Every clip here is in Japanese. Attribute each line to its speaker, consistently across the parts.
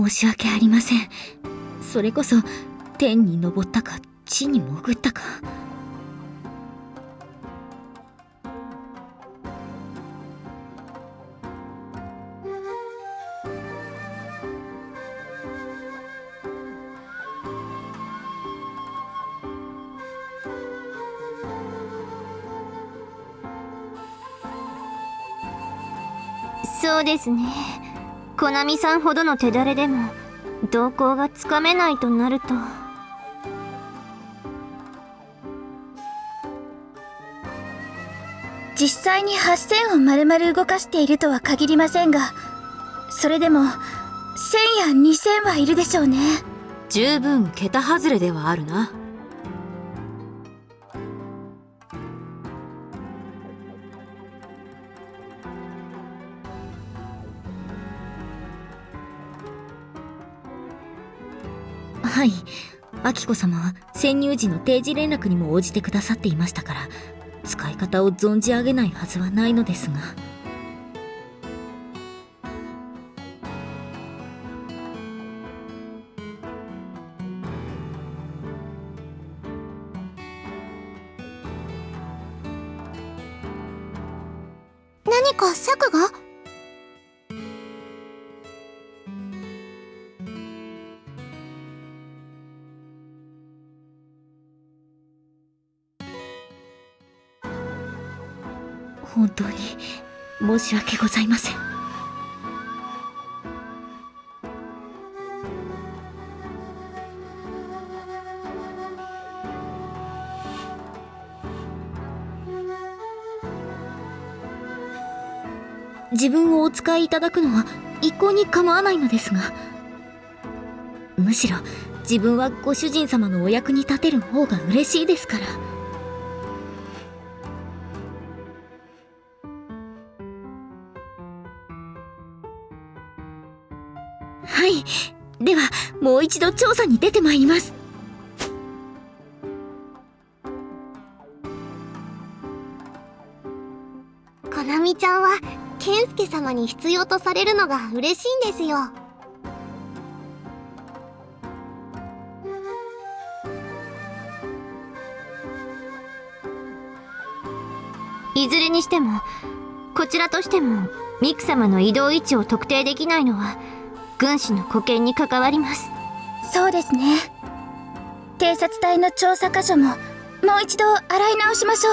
Speaker 1: 申し訳ありません。それこそ天に昇ったか地に潜ったか。
Speaker 2: そうですね。コナミさんほどの手だれでも動向がつかめないとなると。
Speaker 3: 実際に8000を丸々動かしているとは限りませんが、それでも1000や2000はいるでしょうね。
Speaker 4: 十分桁外れではあるな。
Speaker 1: はい、アキコ様は潜入時の定時連絡にも応じてくださっていましたから、使い方を存じ上げないはずはないのですが。
Speaker 2: 何か策が？
Speaker 1: 本当に申し訳ございません。自分をお使いいただくのは一向に構わないのですが、むしろ自分はご主人様のお役に立てる方が嬉しいですから。はい、ではもう一度調査に出てまいります。
Speaker 2: コナミちゃんはケンスケ様に必要とされるのが嬉しいんですよ。いずれにしてもこちらとしてもミク様の移動位置を特定できないのは軍師の沽券に関わります。
Speaker 3: そうですね。偵察隊の調査箇所ももう一度洗い直しましょ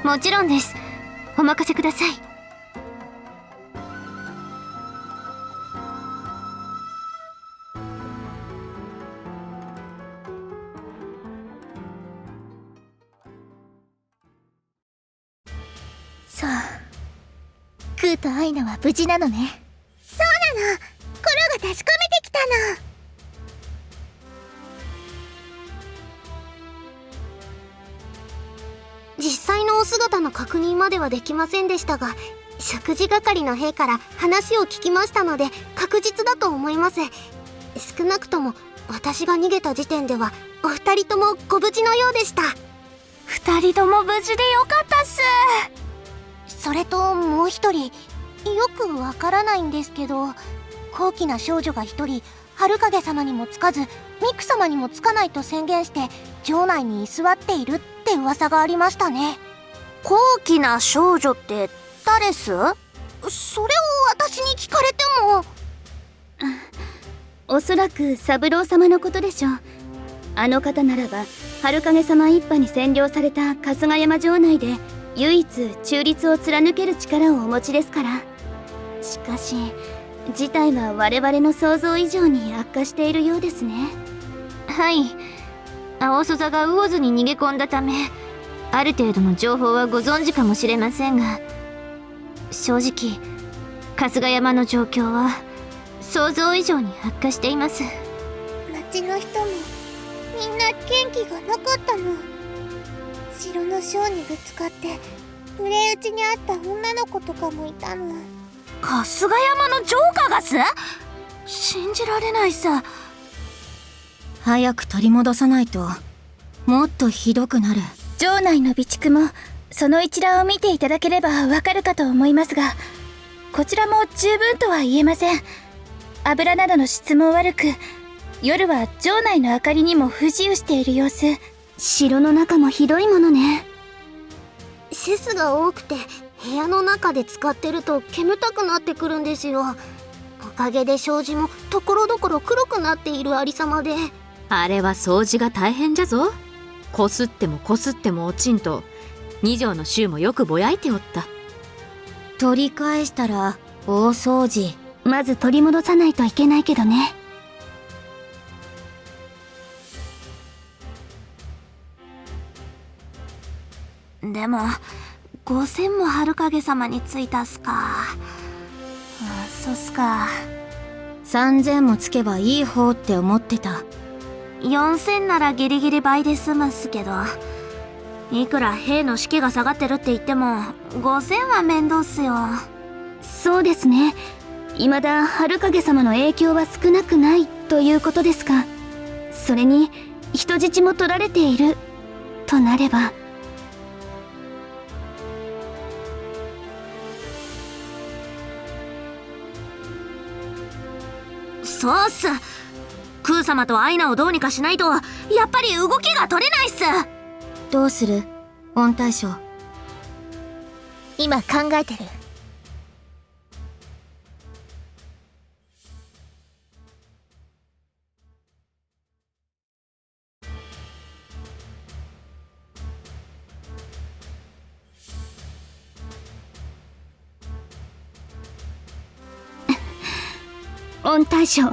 Speaker 2: う。もちろんです。お任せください。
Speaker 3: そう。クーとアイナは無事なのね。
Speaker 2: そうなの。コロが確かめてきたの。実際のお姿の確認まではできませんでしたが、食事係の兵から話を聞きましたので確実だと思います。少なくとも私が逃げた時点ではお二人ともご無事のようでした。
Speaker 3: 二人とも無事でよかったっす。
Speaker 2: それともう一人、よくわからないんですけど、高貴な少女が一人春影様にもつかずミク様にもつかないと宣言して城内に居座っているって噂がありましたね。高貴な少女って誰っす？それを私に聞かれても。
Speaker 3: おそらく三郎様のことでしょう。あの方ならば春影様一派に占領された春日山城内で唯一中立を貫ける力をお持ちですから。しかし事態は我々の想像以上に悪化しているようですね。
Speaker 2: はい、青楚座が魚津に逃げ込んだためある程度の情報はご存知かもしれませんが、正直春日山の状況は想像以上に悪化しています。
Speaker 5: 町の人もみんな元気がなかったの。城の将にぶつかって無礼打ちにあった女の子とかもいたの。
Speaker 3: 春日山の城下がす？信じられないさ。早く取り戻さないともっとひどくなる。城内の備蓄も
Speaker 6: その一覧を見ていただければわかるかと思いますが、こちらも十分とは言えません。油などの質も悪く、夜は城内の明かりにも不自由している様子。
Speaker 3: 城の中もひどいものね。
Speaker 2: シスが多くて部屋の中で使ってると煙たくなってくるんですよ。おかげで障子もところどころ黒くなっているありさまで。
Speaker 4: あれは掃除が大変じゃぞ。こすってもこすっても落ちんと、二条の衆もよくぼやいておった。
Speaker 2: 取り返したら大掃除。
Speaker 3: まず取り戻さないといけないけどね。
Speaker 2: でも5000も春影様についたっすか。そうっすか。3000もつけばいい方って思ってた。4000ならギリギリ倍で済むっすけど、いくら兵の士気が下がってるって言っても5000は面倒っすよ。
Speaker 3: そうですね。未だ春影様の影響は少なくないということですが、それに人質も取られているとなれば。
Speaker 2: そうっす。空様とアイナをどうにかしないとやっぱり動きが取れないっす。どうする？御大将。
Speaker 5: 今考えてる。
Speaker 3: 御大将、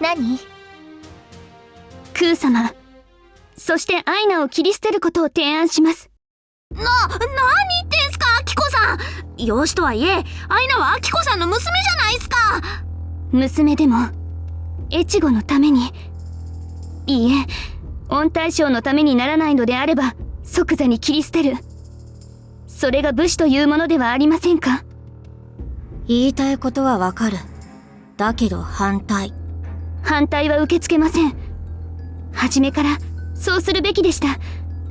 Speaker 5: 何？
Speaker 3: 空様、そしてアイナを切り捨てることを提案します。
Speaker 2: 何言ってんすか、アキコさん。養子とはいえアイナはアキコさんの娘じゃないっすか。
Speaker 3: 娘でも越後のために、いいえ、御大将のためにならないのであれば即座に切り捨てる。それが武士というものではありませんか。
Speaker 2: 言いたいことはわかる。だけど反対
Speaker 3: は受け付けません。初めからそうするべきでした。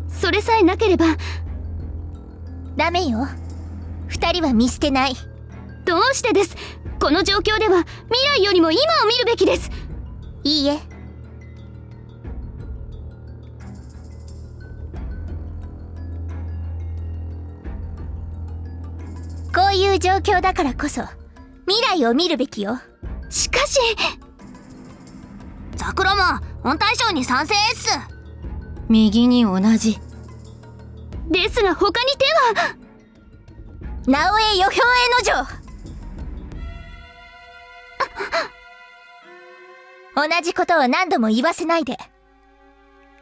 Speaker 3: それさえなければ。
Speaker 5: ダメよ。二人は見捨てない。
Speaker 3: どうしてです。この状況では未来よりも今を見るべきです。
Speaker 5: いいえ。こういう状況だからこそ未来を見るべきよ。
Speaker 3: しかし
Speaker 2: ザクロも御大将に賛成っす。右に同じ
Speaker 3: ですが他に手は。
Speaker 5: 直江予表への女同じことを何度も言わせないで。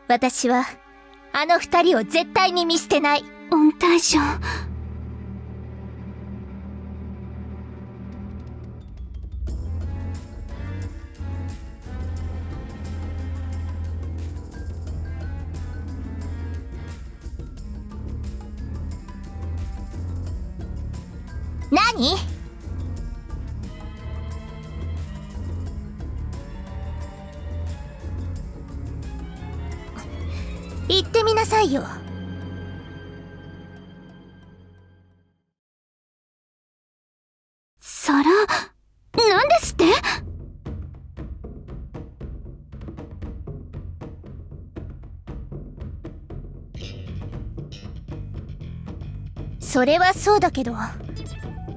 Speaker 5: 私はあの二人を絶対に見捨てない。
Speaker 3: 御大将、
Speaker 5: 何？言ってみなさいよ。
Speaker 3: 皿なんですって。
Speaker 5: それはそうだけど、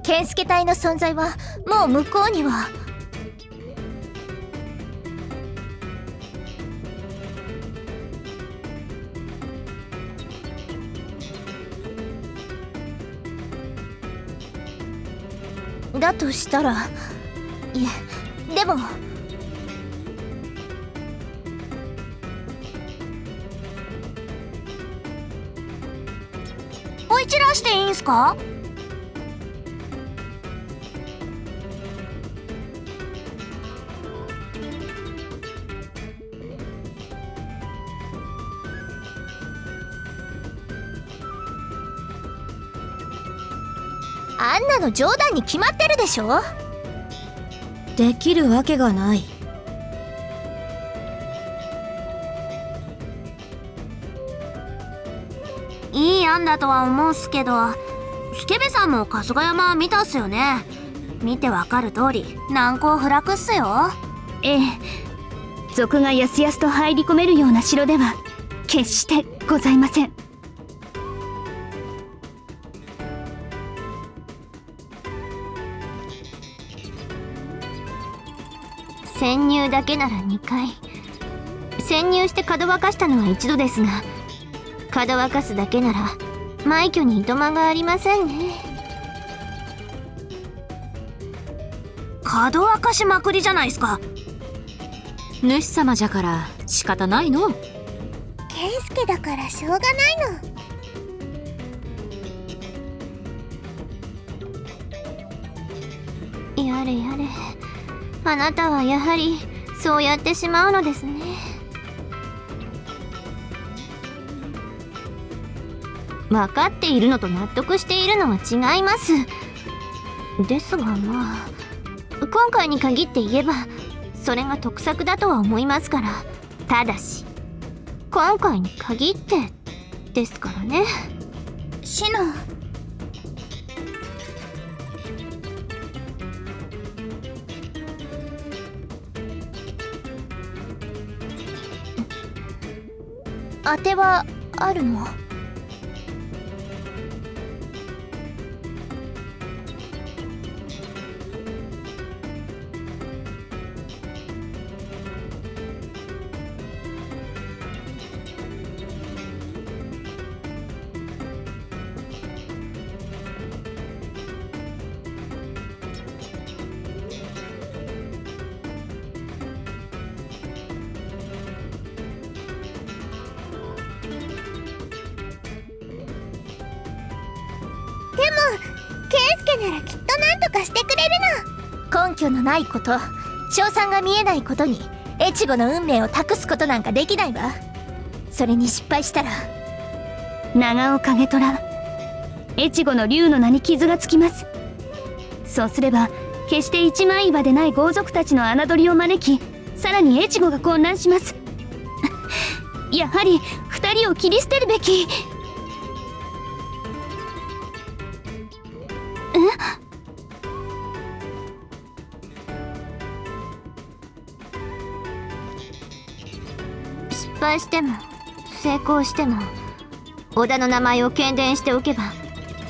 Speaker 5: 健介隊の存在はもう向こうには。だとしたら、いえ、でも
Speaker 2: 追い散らしていいんすか？
Speaker 5: あんなの冗談に決まってるでしょ。
Speaker 2: できるわけがない。いい案だとは思うっすけど、スケベさんも春日山見たっすよね。見てわかる通り難攻不落っすよ。
Speaker 3: ええ、賊がやすやすと入り込めるような城では決してございません。
Speaker 2: 潜入だけなら2回、潜入してかどわかしたのは1度ですが、かどわかすだけなら枚挙にいとまがありませんね。かどわかしまくりじゃないすか。
Speaker 4: 主様じゃから仕方ないの。
Speaker 5: 健介だからしょうがないの。
Speaker 2: やれやれ、あなたはやはりそうやってしまうのですね。分かっているのと納得しているのは違います。ですがまあ、今回に限って言えばそれが得策だとは思いますから。ただし今回に限ってですからね。
Speaker 6: シノ、当てはあるの？
Speaker 5: 健介ならきっとなんとかしてくれるの。根拠のないこと、勝算が見えないことに越後の運命を託すことなんかできないわ。それに失敗したら
Speaker 3: 長尾景虎、越後の竜の名に傷がつきます。そうすれば決して一枚岩でない豪族たちの侮りを招き、さらに越後が混乱します。やはり二人を切り捨てるべき。
Speaker 2: 失敗しても成功しても織田の名前を喧伝しておけば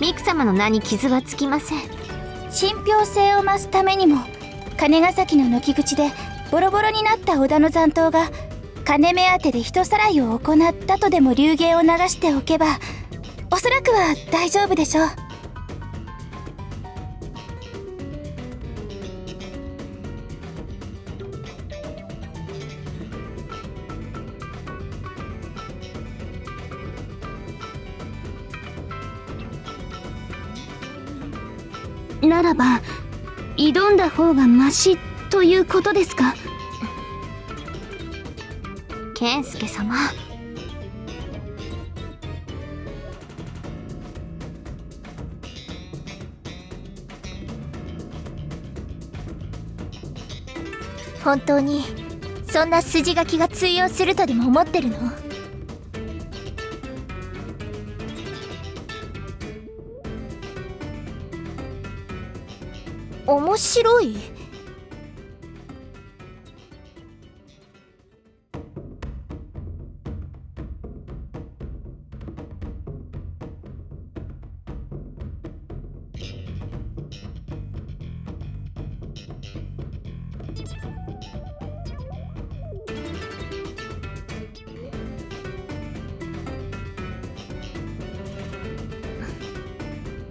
Speaker 2: ミク様の名に傷はつきません。
Speaker 6: 信憑性を増すためにも、金ヶ崎の軒口でボロボロになった織田の残党が金目当てで人さらいを行ったとでも流言を流しておけば、おそらくは大丈夫でしょう。
Speaker 3: ならば挑んだ方がマシということですか？
Speaker 2: 健介様、
Speaker 5: 本当にそんな筋書きが通用するとでも思ってるの？面白い。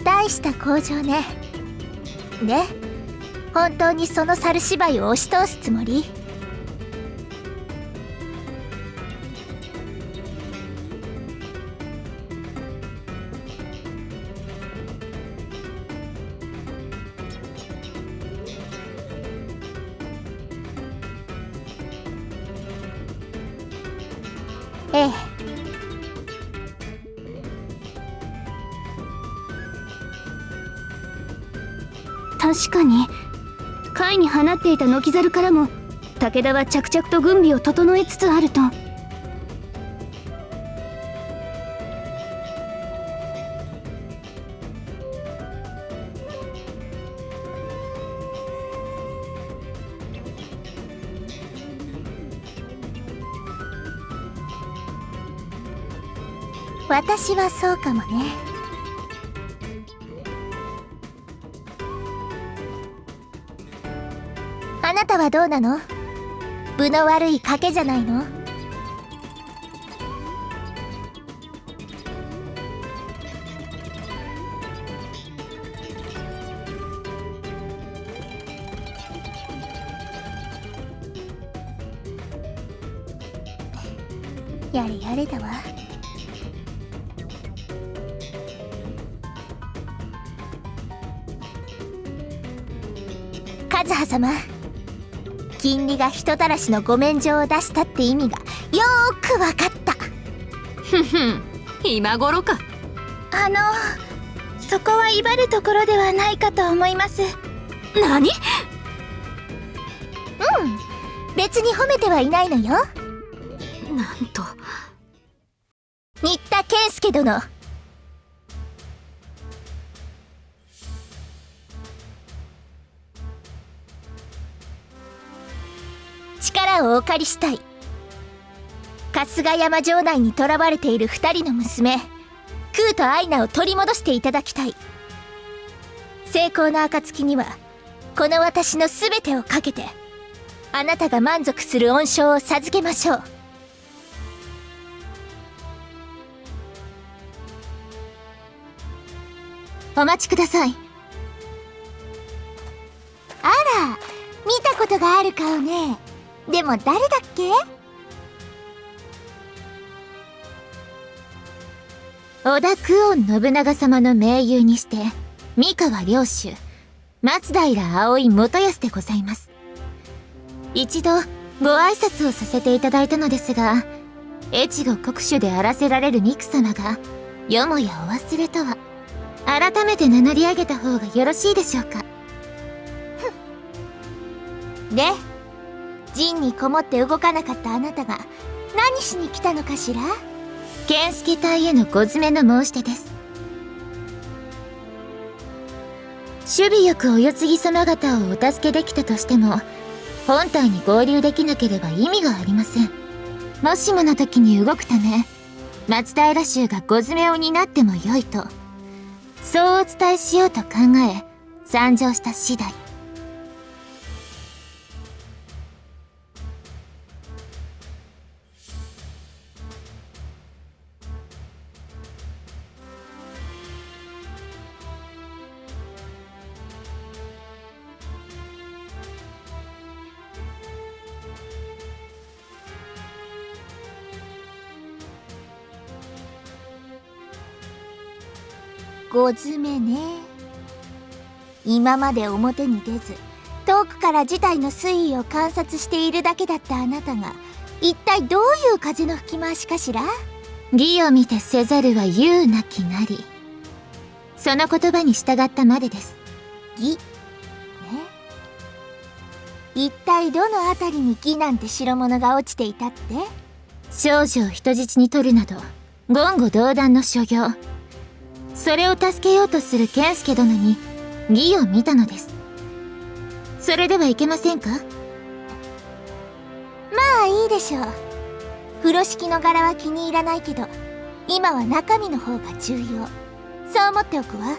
Speaker 5: 大した工場ね。で、本当にその猿芝居を押し通すつもり？ええ。
Speaker 3: 確かに甲斐に放っていた軒猿からも武田は着々と軍備を整えつつあると。
Speaker 2: 私はそうかもね。あなたはどうなの？分の悪い賭けじゃないの？やれやれだわ。カズハ様、金利が人たらしのご免状を出したって意味がよーくわかった。
Speaker 4: ふんふん、今頃か。
Speaker 6: そこは威張るところではないかと思います。
Speaker 4: 何？
Speaker 2: 別に褒めてはいないのよ。
Speaker 4: なんと。
Speaker 2: 新田健介殿、力をお借りしたい。春日山城内に囚われている2人の娘、空とアイナを取り戻していただきたい。成功の暁にはこの私の全てをかけてあなたが満足する恩賞を授けましょう。お待ちください。あら、見たことがある顔ね。でも誰だっけ？織田久遠信長様の盟友にして三河領主松平葵元康でございます。一度ご挨拶をさせていただいたのですが、越後国主であらせられるミク様がよもやお忘れとは。改めて名乗り上げた方がよろしいでしょうか。で、陣にこもって動かなかったあなたが何しに来たのかしら？健介隊へのご詰めの申し出です。守備よくお世継ぎ様方をお助けできたとしても、本体に合流できなければ意味がありません。もしもの時に動くため、松平衆がご詰めを担ってもよいと、そうお伝えしようと考え参上した次第。ご詰めね。今まで表に出ず遠くから事態の推移を観察しているだけだったあなたが一体どういう風の吹き回しかしら？義を見てせざるは言うなきなり、その言葉に従ったまでです。義ね。一体どのあたりに義なんて代物が落ちていたって？少女を人質に取るなど言語道断の所業。それを助けようとする健介殿に義を見たのです。それではいけませんか？まあいいでしょう。風呂敷の柄は気に入らないけど、今は中身の方が重要。そう思っておくわ。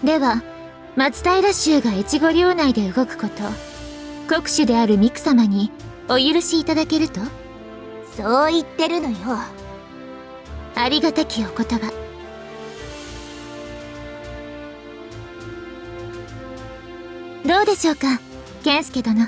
Speaker 2: では松平衆が越後領内で動くこと、国主である三九様にお許しいただけると？そう言ってるのよ。ありがたきお言葉。どうでしょうか、健介殿。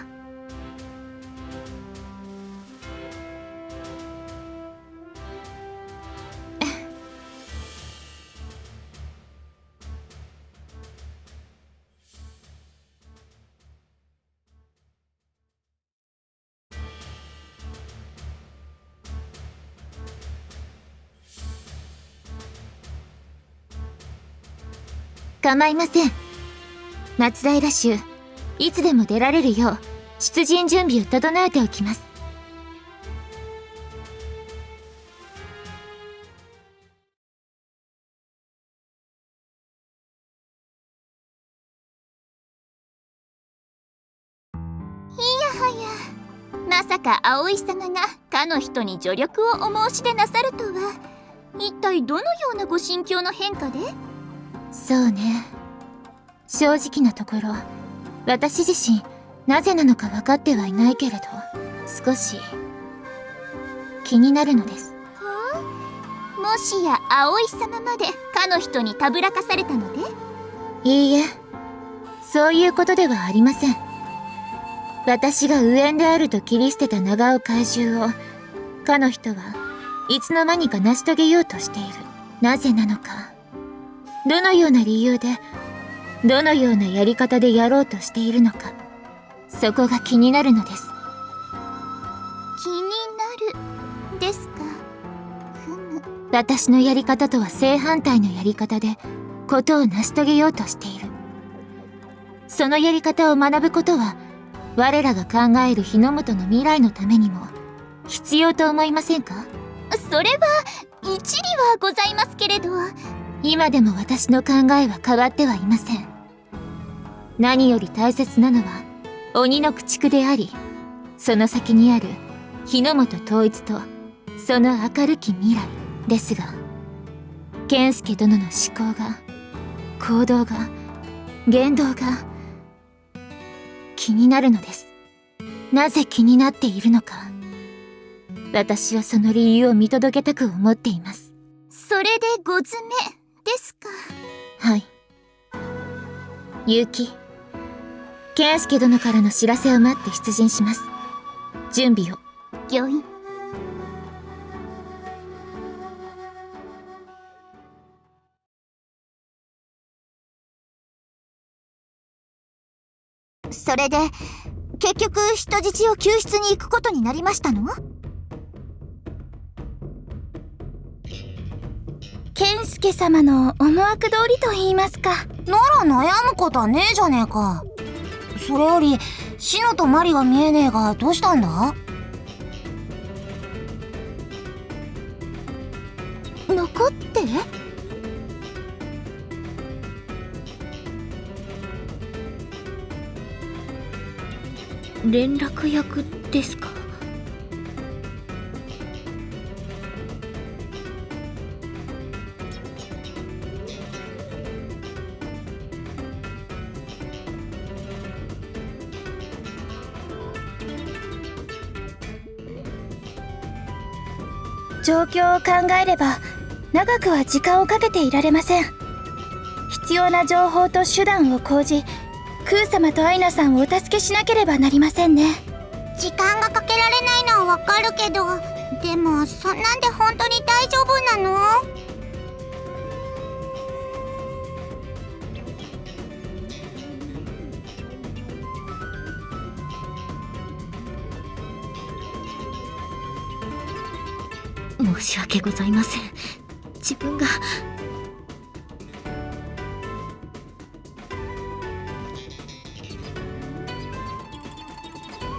Speaker 2: 構いません。松平衆、いつでも出られるよう出陣準備を整えておきます。いやはや、まさか葵様がかの人に助力をお申し出なさるとは。
Speaker 3: 一体どのようなご心境の変化で？
Speaker 6: そうね。正直なところ、私自身なぜなのか分かってはいないけれど、少し気になるのです。
Speaker 3: もしや葵様までかの人にたぶらかされたので？
Speaker 6: いいえ、そういうことではありません。私が無縁であると切り捨てた長尾怪獣を、かの人はいつの間にか成し遂げようとしている。なぜなのか、どのような理由で、どのようなやり方でやろうとしているのか、そこが気になるのです。
Speaker 3: 気になるですか。ふむ。
Speaker 6: 私のやり方とは正反対のやり方でことを成し遂げようとしている。そのやり方を学ぶことは我らが考える日の本の未来のためにも必要と思いませんか？
Speaker 3: それは一理はございますけれど。
Speaker 6: 今でも私の考えは変わってはいません。何より大切なのは鬼の駆逐であり、その先にある日の本統一とその明るき未来ですが、健介殿の思考が、行動が、言動が気になるのです。なぜ気になっているのか、私はその理由を見届けたく思っています。
Speaker 3: それでご詰めですか。
Speaker 6: はい。結城、健介殿からの知らせを待って出陣します。準備を。
Speaker 3: 御意。
Speaker 2: それで結局人質を救出に行くことになりましたの？
Speaker 6: 健介様の思惑通りと言いますか。
Speaker 2: なら悩むことはねえじゃねえか。それよりシノとマリが見えねえがどうしたんだ？
Speaker 3: 残って
Speaker 1: 連絡役ですか？
Speaker 6: 状況を考えれば長くは時間をかけていられません。必要な情報と手段を講じ、クー様とアイナさんをお助けしなければなりませんね。
Speaker 2: 時間がかけられないのはわかるけど、でもそんなんで本当に大丈夫なの？
Speaker 1: 申し訳ございません。自分が。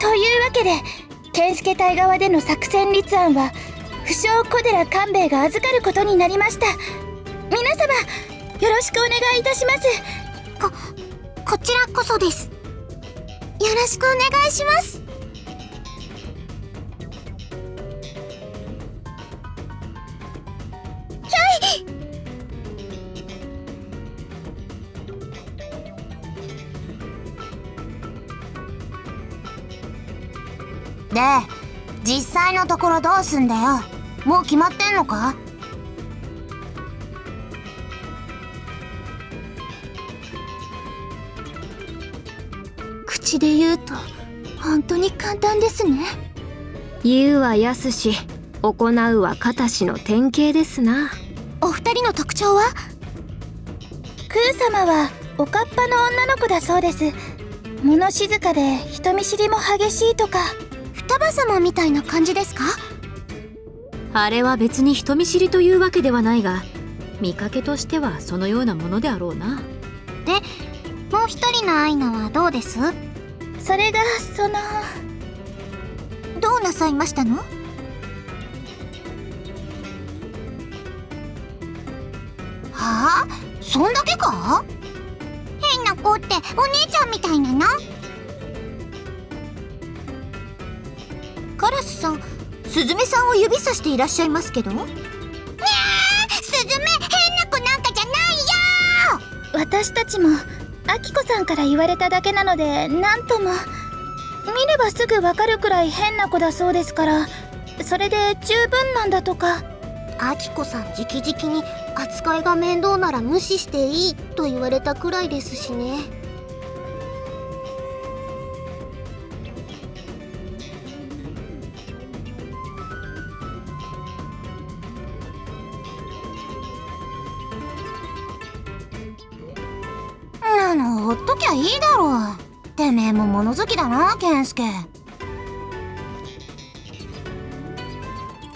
Speaker 6: というわけで、健介隊側での作戦立案は不肖小寺官兵衛が預かることになりました。皆様よろしくお願いいたします。
Speaker 2: こちらこそです。よろしくお願いします。で、実際のところどうすんだよ。もう決まってんのか？
Speaker 3: 口で言うと本当に簡単ですね。
Speaker 4: 言うはやすし、行うは片しの典型ですな。
Speaker 2: お二人の特徴は？
Speaker 6: クー様はおかっぱの女の子だそうです。物静かで人見知りも激しいとか。
Speaker 2: 双葉様みたいな感じですか？
Speaker 4: あれは別に人見知りというわけではないが、見かけとしてはそのようなものであろうな。
Speaker 2: で、もう一人のアイナはどうです？
Speaker 6: それが
Speaker 2: どうなさいましたの？はあ？そんだけか？変な子ってお姉ちゃんみたいなの？カラスさん、スズメさんを指さしていらっしゃいますけど？にゃー！
Speaker 6: 私たちもアキコさんから言われただけなのでなんとも。見ればすぐわかるくらい変な子だそうですから、それで十分なんだとか。
Speaker 2: アキコさん直々に扱いが面倒なら無視していいと言われたくらいですしね。ほっときゃいいだろう。てめえも物好きだな、健介。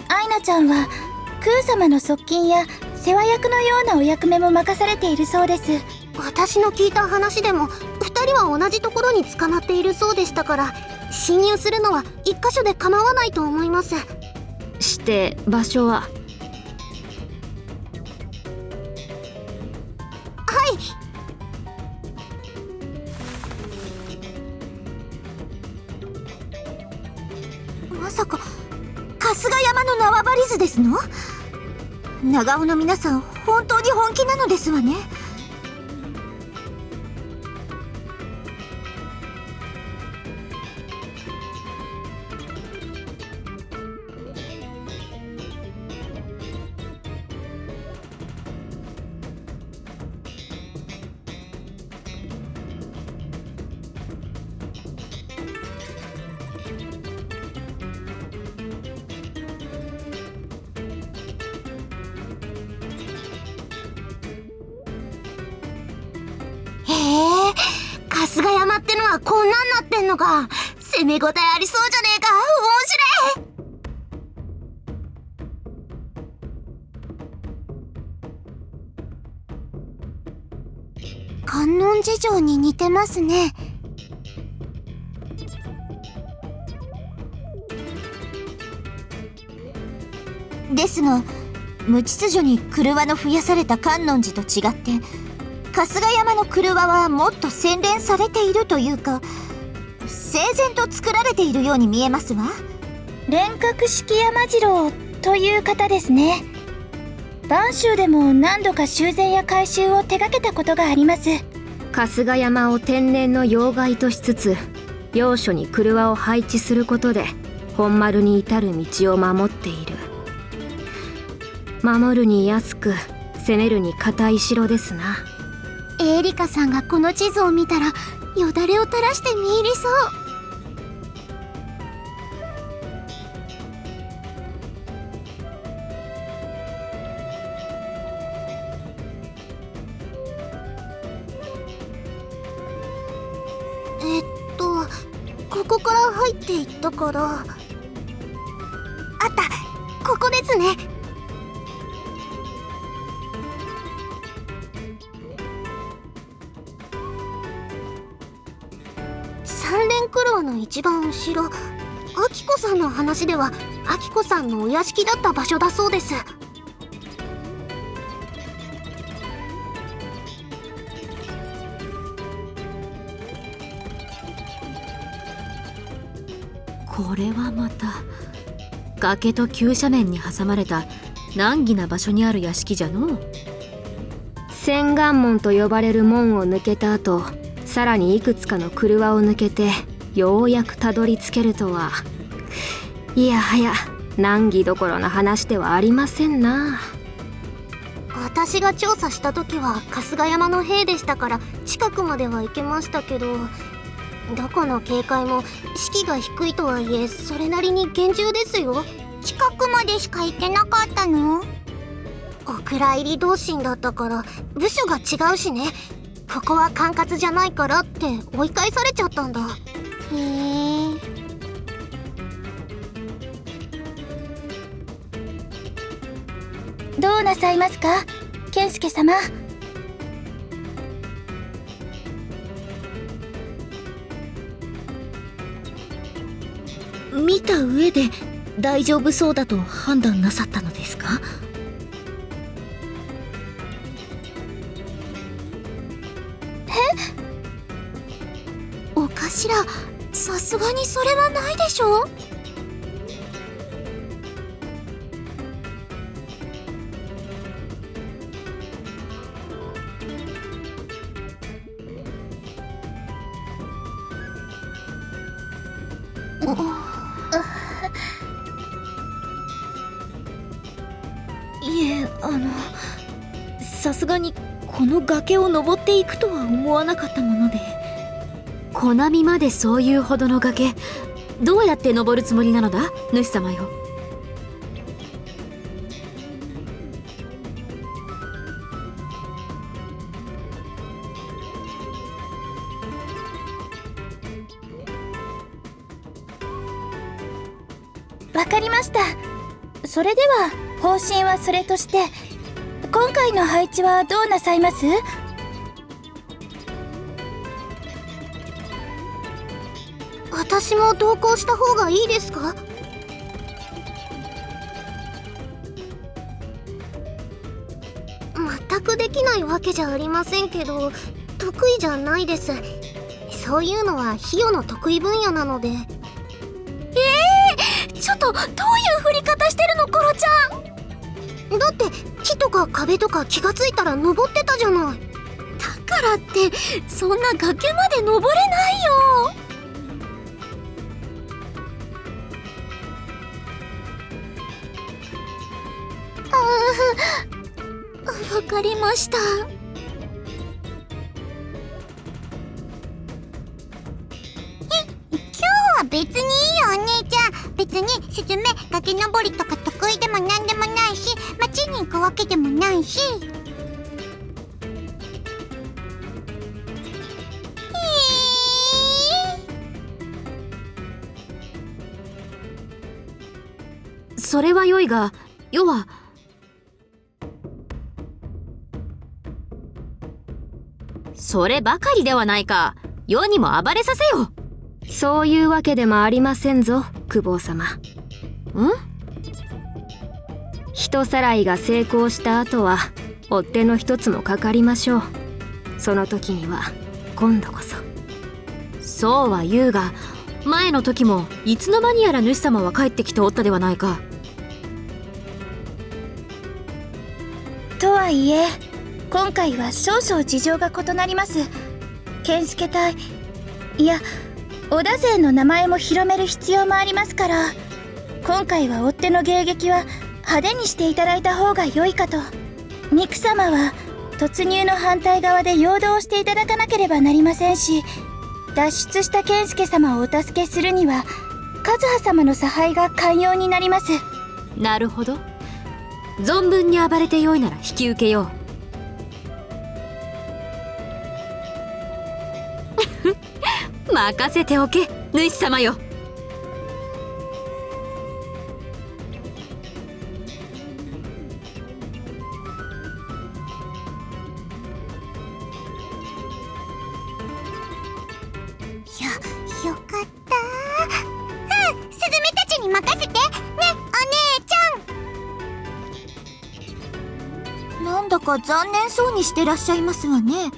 Speaker 6: アイナちゃんはクー様の側近や世話役のようなお役目も任されているそうです。
Speaker 2: 私の聞いた話でも2人は同じところに捕まっているそうでしたから、侵入するのは1箇所で構わないと思います。
Speaker 4: して場所は？
Speaker 2: はい。まさか春日山の縄張り図ですの？長尾の皆さん本当に本気なのですわね。春日山ってのはこんなんなってんのか。攻め応えありそうじゃねえか。面白い。観音寺城に似てますね。ですが無秩序に廓の増やされた観音寺と違って、春日山の廓はもっと洗練されているというか、整然と作られているように見えますわ。
Speaker 6: 蓮閣式山次郎という方ですね。播州でも何度か修繕や改修を手掛けたことがあります。
Speaker 4: 春日山を天然の要害としつつ、要所に廓を配置することで本丸に至る道を守っている。守るに安く攻めるに堅い城ですな。
Speaker 2: エリカさんがこの地図を見たらよだれを垂らして見入りそう。ここから入っていったから。あった、ここですね。三連九郎の一番後ろ、アキコさんの話ではアキコさんのお屋敷だった場所だそうです。
Speaker 4: これはまた崖と急斜面に挟まれた難儀な場所にある屋敷じゃのう。千眼門と呼ばれる門を抜けた後、さらにいくつかの廓を抜けてようやくたどり着けるとは、いやはや難儀どころの話ではありませんな。
Speaker 2: 私が調査した時は春日山の兵でしたから近くまでは行けましたけど、どこの警戒も士気が低いとはいえそれなりに厳重ですよ。近くまでしか行けなかったの？お蔵入り同心だったから部署が違うしね。ここは管轄じゃないからって追い返されちゃったんだ。へえ。
Speaker 6: どうなさいますか、健介様。
Speaker 1: 見た上で大丈夫そうだと判断なさったのですか？
Speaker 2: お頭、さすがにそれはないでしょ。
Speaker 1: いえ、さすがにこの崖を登っていくとは思わなかったもので。
Speaker 4: コナミまでそういうほどの崖、どうやって登るつもりなのだ、主様よ。
Speaker 6: わかりました。それでは方針はそれとして、今回の配置はどうなさいます？
Speaker 2: 私も同行した方がいいですか？全くできないわけじゃありませんけど、得意じゃないです。そういうのはヒヨの得意分野なので。
Speaker 6: ちょっとどういう振り方してるの、コロちゃん。
Speaker 2: だって木とか壁とか気がついたら登ってたじゃない。
Speaker 6: だからってそんな崖まで登れないよ。わかりました。
Speaker 5: 別にいいよお姉ちゃん。別にスズメ崖登りとか得意でもなんでもないし、町に行くわけでもないし。
Speaker 4: それは良いが、世はそればかりではないか。世にも暴れさせよ。
Speaker 1: そういうわけでもありませんぞ、公方様。人さらいが成功した後は追っ手の一つもかかりましょう。その時には今度こそ。
Speaker 4: そうは言うが、前の時もいつの間にやら主様は帰ってきておったではないか。
Speaker 6: とはいえ今回は少々事情が異なります。健介隊、いや織田勢の名前も広める必要もありますから、今回は追っ手の迎撃は派手にしていただいた方が良いかと。ミク様は突入の反対側で陽動をしていただかなければなりませんし、脱出した健介様をお助けするには和葉様の差配が寛容になります。
Speaker 4: なるほど。存分に暴れてよいなら引き受けよう。任せておけ、主様よ。
Speaker 5: よかった。スズメたちに任せてね、お姉ちゃん。
Speaker 2: なんだか残念そうにしてらっしゃいますがね。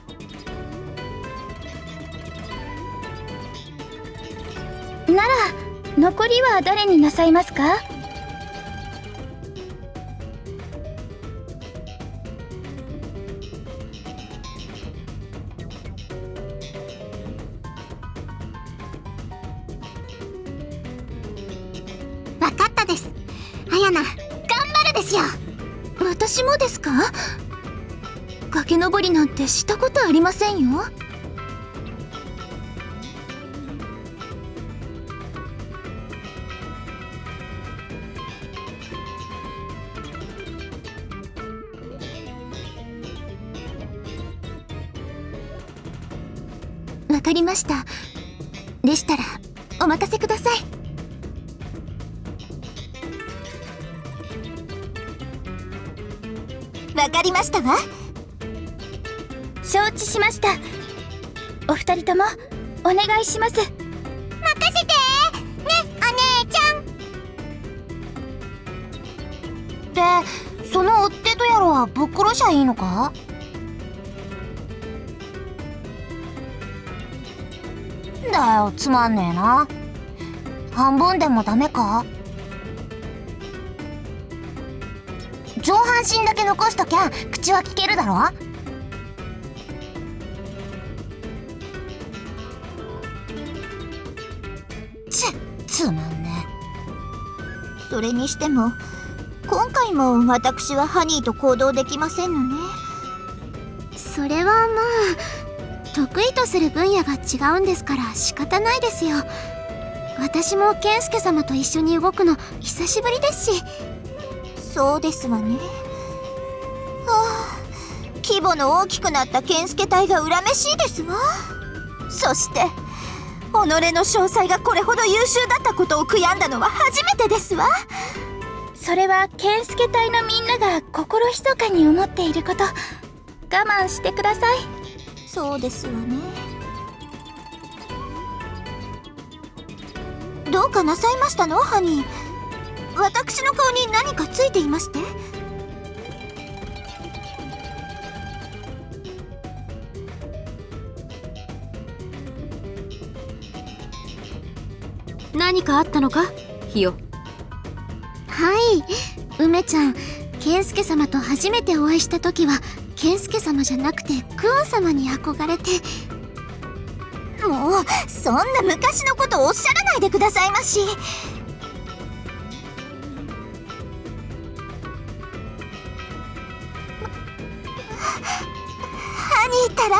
Speaker 6: なら残りは誰になさいますか？
Speaker 2: わかったです。あやな、頑張るですよ。私もですか？崖登りなんてしたことありませんよ。わかりました。でしたらお任せください。わかりましたわ。
Speaker 6: 承知しました。お二人ともお願いします。
Speaker 5: 任せてね、お姉ちゃん。
Speaker 2: で、その追っ手とやらはぶっ殺しゃいいのか？だよ、つまんねえな。半分でもダメか？上半身だけ残しときゃ口は聞けるだろ？つまんね。それにしても今回も私はハニーと行動できませんのね。
Speaker 5: それはまあ得意とする分野が違うんですから仕方ないですよ。私も健介様と一緒に動くの久しぶりですし。
Speaker 2: そうですわね。規模の大きくなった健介隊が恨めしいですわ。そして己の詳細がこれほど優秀だったことを悔やんだのは初めてですわ。
Speaker 6: それは健介隊のみんなが心ひそかに思っていること。我慢してください。
Speaker 2: そうですわね。どうかなさいましたのハニー。私の顔に何かついていまして。
Speaker 4: 何かあったのかヒヨ。
Speaker 5: はい、梅ちゃん、健介様と初めてお会いした時は健介様じゃなくてクオン様に憧れて。
Speaker 2: もうそんな昔のことをおっしゃらないでくださいまし。ハニーったら